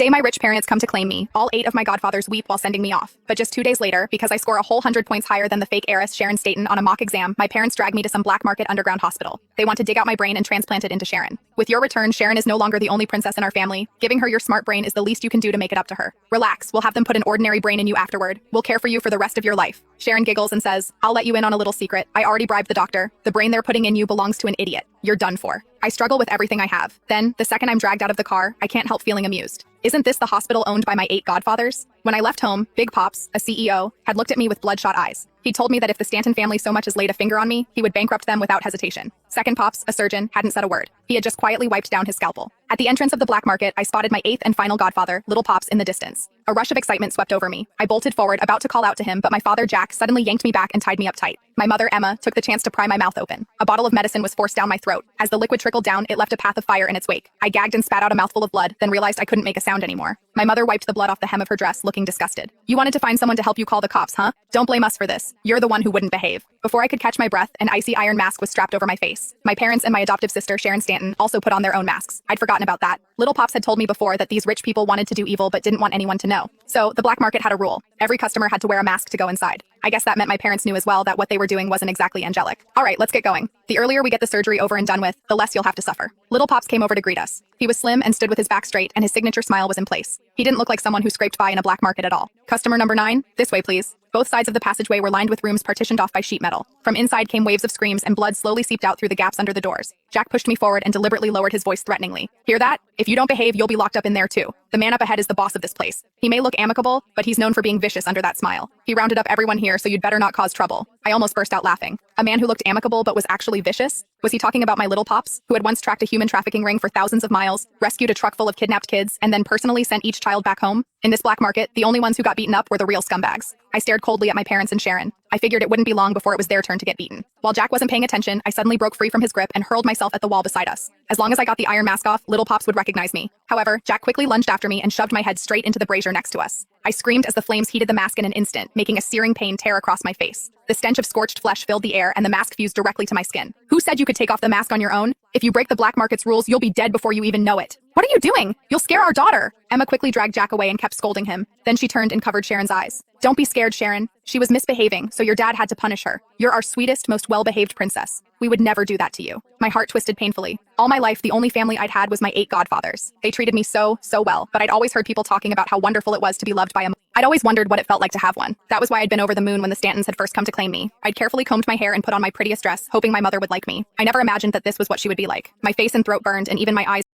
day my rich parents come to claim me, all 8 of my godfathers weep while sending me off. But just 2 days later, because I score a whole 100 points higher than the fake heiress Sharon Staten on a mock exam, my parents drag me to some black market underground hospital. They want to dig out my brain and transplant it into Sharon. With your return, Sharon is no longer the only princess in our family. Giving her your smart brain is the least you can do to make it up to her. Relax, we'll have them put an ordinary brain in you afterward. We'll care for you for the rest of your life. Sharon giggles and says, I'll let you in on a little secret. I already bribed the doctor. The brain they're putting in you belongs to an idiot. You're done for. I struggle with everything I have. Then, the second I'm dragged out of the car, I can't help feeling amused. Isn't this the hospital owned by my 8 godfathers? When I left home, Big Pops, a CEO, had looked at me with bloodshot eyes. He told me that if the Stanton family so much as laid a finger on me, he would bankrupt them without hesitation. Second Pops, a surgeon, hadn't said a word. He had just quietly wiped down his scalpel. At the entrance of the black market, I spotted my 8th and final godfather, Little Pops, in the distance. A rush of excitement swept over me. I bolted forward, about to call out to him, but my father, Jack, suddenly yanked me back and tied me up tight. My mother, Emma, took the chance to pry my mouth open. A bottle of medicine was forced down my throat. As the liquid trickled down, it left a path of fire in its wake. I gagged and spat out a mouthful of blood, then realized I couldn't make a sound anymore. My mother wiped the blood off the hem of her dress, looking disgusted. You wanted to find someone to help you call the cops, huh? Don't blame us for this. You're the one who wouldn't behave. Before I could catch my breath, an icy iron mask was strapped over my face. My parents and my adoptive sister, Sharon Stanton, also put on their own masks. I'd forgotten about that. Little Pops had told me before that these rich people wanted to do evil but didn't want anyone to know. So, the black market had a rule. Every customer had to wear a mask to go inside. I guess that meant my parents knew as well that what they were doing wasn't exactly angelic. All right, let's get going. The earlier we get the surgery over and done with, the less you'll have to suffer. Little Pops came over to greet us. He was slim and stood with his back straight, and his signature smile was in place. He didn't look like someone who scraped by in a black market at all. Customer number 9, this way please. Both sides of the passageway were lined with rooms partitioned off by sheet metal. From inside came waves of screams, and blood slowly seeped out through the gaps under the doors. Jack pushed me forward and deliberately lowered his voice threateningly. Hear that? If you don't behave, you'll be locked up in there too. The man up ahead is the boss of this place. He may look amicable, but he's known for being vicious under that smile. He rounded up everyone here, so you'd better not cause trouble. I almost burst out laughing. A man who looked amicable but was actually vicious? Was he talking about my Little Pops, who had once tracked a human trafficking ring for thousands of miles, rescued a truck full of kidnapped kids, and then personally sent each child back home? In this black market, the only ones who got beaten up were the real scumbags. I stared coldly at my parents and Sharon. I figured it wouldn't be long before it was their turn to get beaten. While Jack wasn't paying attention, I suddenly broke free from his grip and hurled myself at the wall beside us. As long as I got the iron mask off, Little Pops would recognize me. However, Jack quickly lunged after me and shoved my head straight into the brazier next to us. I screamed as the flames heated the mask in an instant, making a searing pain tear across my face. The stench of scorched flesh filled the air, and the mask fused directly to my skin. Who said you could take off the mask on your own? If you break the black market's rules, you'll be dead before you even know it. What are you doing? You'll scare our daughter. Emma quickly dragged Jack away and kept scolding him. Then she turned and covered Sharon's eyes. Don't be scared, Sharon. She was misbehaving, so your dad had to punish her. You're our sweetest, most well-behaved princess. We would never do that to you. My heart twisted painfully. All my life, the only family I'd had was my 8 godfathers. They treated me so well, but I'd always heard people talking about how wonderful it was to be loved by a I'd always wondered what it felt like to have one. That was why I'd been over the moon when the Stantons had first come to claim me. I'd carefully combed my hair and put on my prettiest dress, hoping my mother would like me. I never imagined that this was what she would be like. My face and throat burned, and even my eyes